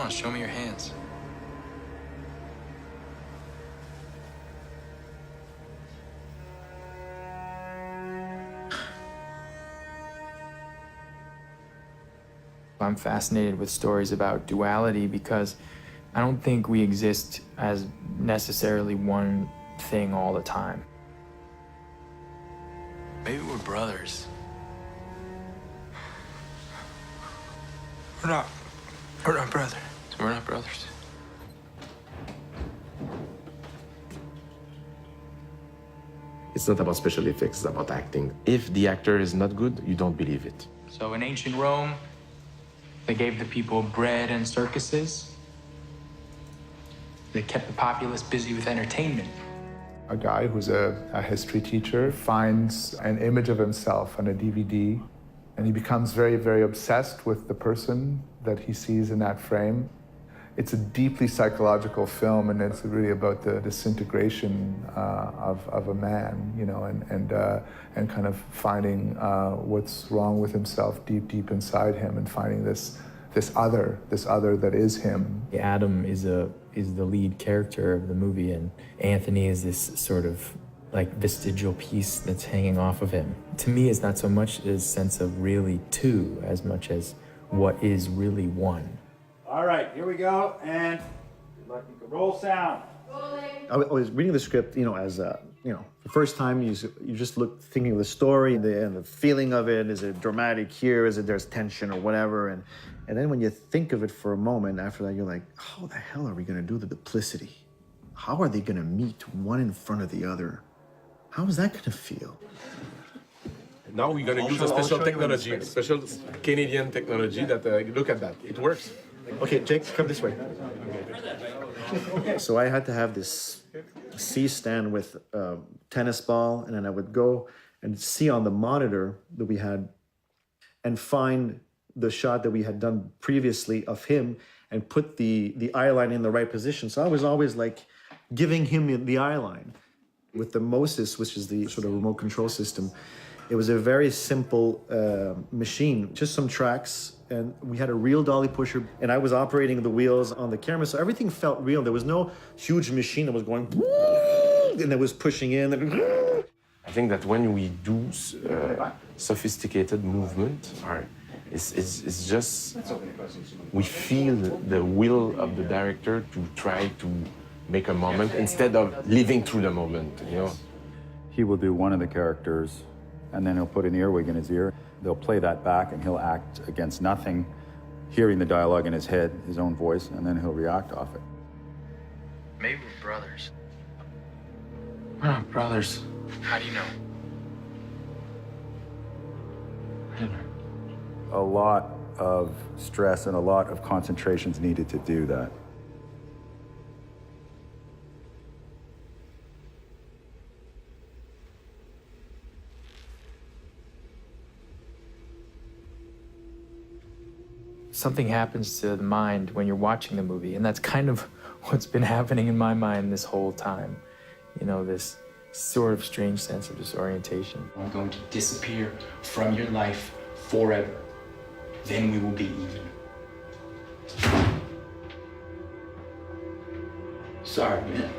on, show me your hands. I'm fascinated with stories about duality because I don't think we exist as necessarily one thing all the time. Maybe we're brothers. We're not brothers. We're not brothers. It's not about special effects, it's about acting. If the actor is not good, you don't believe it. So in ancient Rome, they gave the people bread and circuses. They kept the populace busy with entertainment. A guy who's a history teacher finds an image of himself on a DVD, and he becomes very, very obsessed with the person that he sees in that frame. It's a deeply psychological film, and it's really about the disintegration of a man, you know, and kind of finding what's wrong with himself deep inside him, and finding this other that is him. Adam is the lead character of the movie, and Anthony is this sort of like vestigial piece that's hanging off of him. To me, it's not so much a sense of really two as much as what is really one. All right, here we go, and roll sound. I was reading the script, you know, as the first time you just thinking of the story and the feeling of it. Is it dramatic here? Is it there's tension or whatever? And then when you think of it for a moment after that, you're like, how the hell are we gonna do the duplicity? How are they gonna meet one in front of the other? How is that gonna feel? Now we're going to use a special technology, special Canadian technology that, look at that, it works. Okay, Jake, come this way. So I had to have this C-stand with a tennis ball, and then I would go and see on the monitor that we had and find the shot that we had done previously of him and put the eye line in the right position. So I was always like giving him the eye line. With the Moses, which is the sort of remote control system, it was a very simple machine, just some tracks, and we had a real dolly pusher, and I was operating the wheels on the camera, so everything felt real. There was no huge machine that was going and that was pushing in. I think that when we do sophisticated movement, it's just, we feel the will of the director to try to make a moment instead of living through the moment, you know? He will do one of the characters, and then he'll put an earwig in his ear. They'll play that back, and he'll act against nothing, hearing the dialogue in his head, his own voice, and then he'll react off it. Maybe we're brothers. We're not brothers. How do you know? I don't know. A lot of stress and a lot of concentration's needed to do that. Something happens to the mind when you're watching the movie, and that's kind of what's been happening in my mind this whole time. You know, this sort of strange sense of disorientation. I'm going to disappear from your life forever. Then we will be even. Sorry, man.